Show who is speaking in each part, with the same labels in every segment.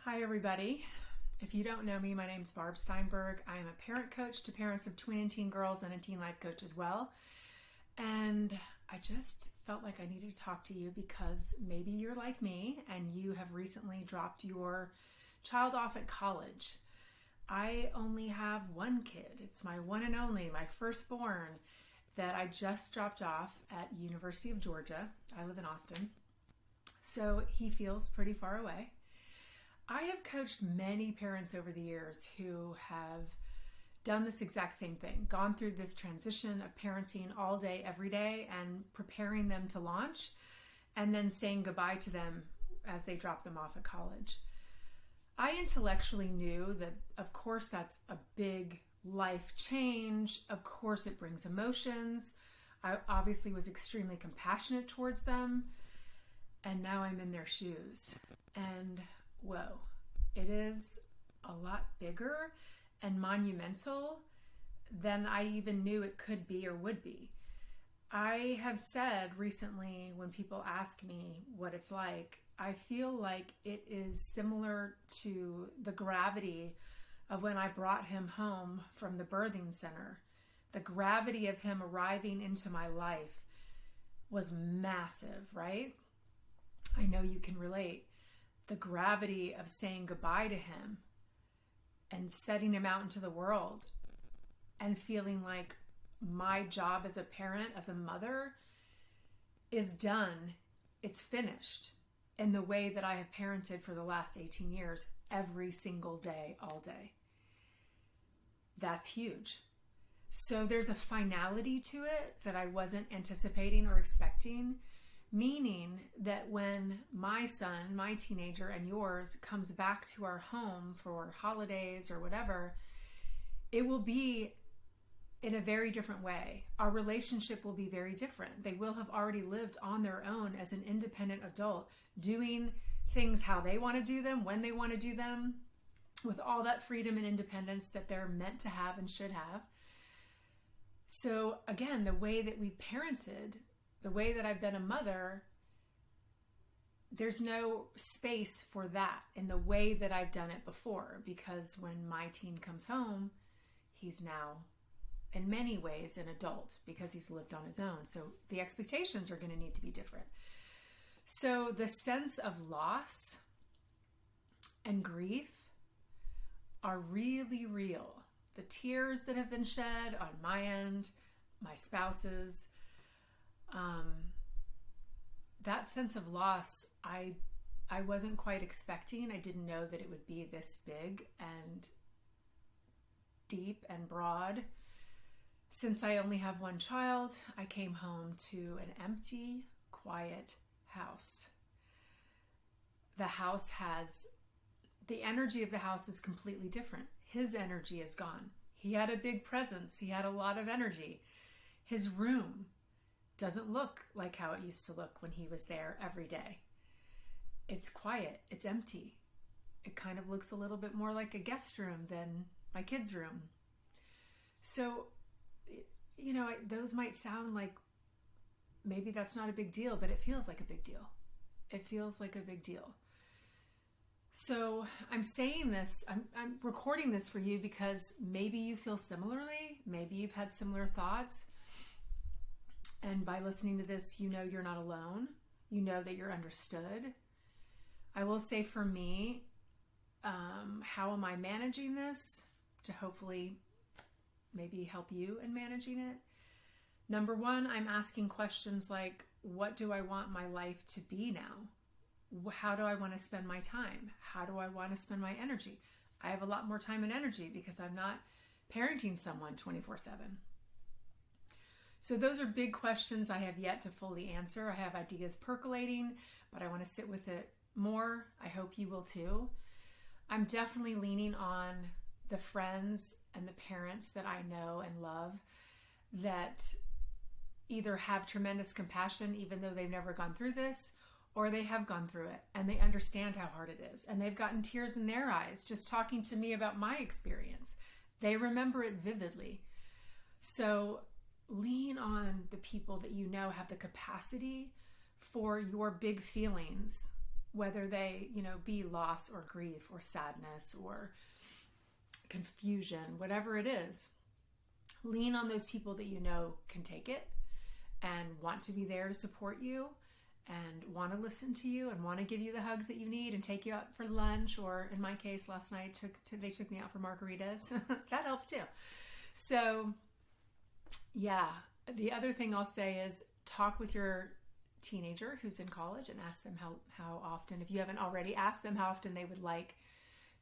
Speaker 1: Hi, everybody. If you don't know me, my name is Barb Steinberg. I am a parent coach to parents of twin and teen girls and a teen life coach as well. And I just felt like I needed to talk to you because maybe you're like me and you have recently dropped your child off at college. I only have one kid. It's my one and only, my firstborn, that I just dropped off at University of Georgia. I live in Austin. So he feels pretty far away. I have coached many parents over the years who have done this exact same thing, gone through this transition of parenting all day, every day, and preparing them to launch, and then saying goodbye to them as they drop them off at college. I intellectually knew that, of course, that's a big life change. Of course, it brings emotions. I obviously was extremely compassionate towards them, and now I'm in their shoes. And whoa, it is a lot bigger and monumental than I even knew it could be or would be. I have said recently when people ask me what it's like, I feel like it is similar to the gravity of when I brought him home from the birthing center. The gravity of him arriving into my life was massive, right? I know you can relate. The gravity of saying goodbye to him and setting him out into the world and feeling like my job as a parent, as a mother, is done. It's finished in the way that I have parented for the last 18 years, every single day, all day. That's huge. So there's a finality to it that I wasn't anticipating or expecting. Meaning that when my son, my teenager, and yours comes back to our home for holidays or whatever, it will be in a very different way. Our relationship will be very different. They will have already lived on their own as an independent adult, doing things how they want to do them, when they want to do them, with all that freedom and independence that they're meant to have and should have. So again, the way that we parented, the way that I've been a mother, there's no space for that in the way that I've done it before, because when my teen comes home, he's now in many ways an adult because he's lived on his own. So the expectations are going to need to be different. So the sense of loss and grief are really real. The tears that have been shed on my end, my spouse's, that sense of loss, I wasn't quite expecting. I didn't know that it would be this big and deep and broad. Since I only have one child, I came home to an empty, quiet house. The energy of the house is completely different. His energy is gone. He had a big presence. He had a lot of energy. His room doesn't look like how it used to look when he was there every day. It's quiet. It's empty. It kind of looks a little bit more like a guest room than my kid's room. So, those might sound like maybe that's not a big deal, but it feels like a big deal. It feels like a big deal. So I'm saying this, I'm recording this for you because maybe you feel similarly. Maybe you've had similar thoughts. And by listening to this, you know you're not alone. You know that you're understood. I will say for me, how am I managing this to hopefully maybe help you in managing it? Number one, I'm asking questions like, what do I want my life to be now? How do I want to spend my time? How do I want to spend my energy? I have a lot more time and energy because I'm not parenting someone 24/7. So those are big questions I have yet to fully answer. I have ideas percolating, but I want to sit with it more. I hope you will too. I'm definitely leaning on the friends and the parents that I know and love that either have tremendous compassion even though they've never gone through this, or they have gone through it and they understand how hard it is. And they've gotten tears in their eyes just talking to me about my experience. They remember it vividly. So lean on the people that you know have the capacity for your big feelings whether they, be loss or grief or sadness or confusion, whatever it is. Lean on those people that you know can take it and want to be there to support you and want to listen to you and want to give you the hugs that you need and take you out for lunch, or in my case last night they took me out for margaritas. That helps too. So yeah, the other thing I'll say is talk with your teenager who's in college and ask them how often, if you haven't already, ask them how often they would like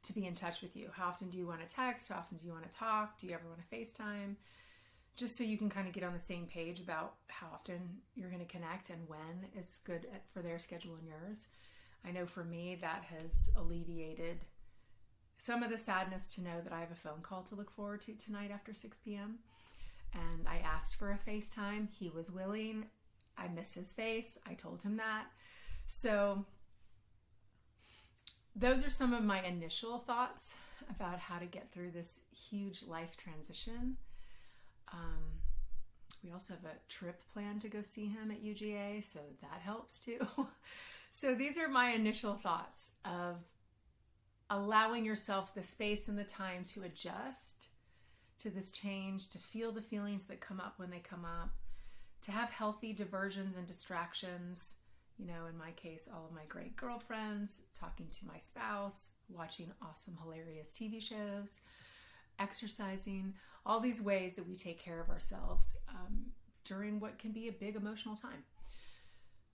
Speaker 1: to be in touch with you. How often do you want to text? How often do you want to talk? Do you ever want to FaceTime? Just so you can kind of get on the same page about how often you're going to connect and when is good for their schedule and yours. I know for me that has alleviated some of the sadness to know that I have a phone call to look forward to tonight after 6 p.m. And I asked for a FaceTime. He was willing. I miss his face. I told him that. So those are some of my initial thoughts about how to get through this huge life transition. We also have a trip planned to go see him at UGA, so that helps too. So these are my initial thoughts of allowing yourself the space and the time to adjust to this change, to feel the feelings that come up when they come up, to have healthy diversions and distractions. In my case, all of my great girlfriends, talking to my spouse, watching awesome, hilarious TV shows, exercising, all these ways that we take care of ourselves during what can be a big emotional time.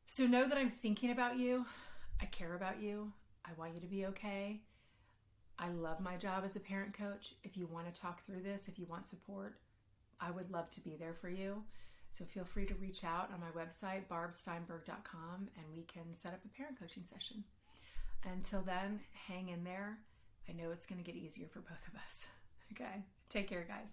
Speaker 1: So know that I'm thinking about you. I care about you. I want you to be okay. I love my job as a parent coach. If you want to talk through this, if you want support, I would love to be there for you. So feel free to reach out on my website, barbsteinberg.com, and we can set up a parent coaching session. Until then, hang in there. I know it's going to get easier for both of us. Okay, take care, guys.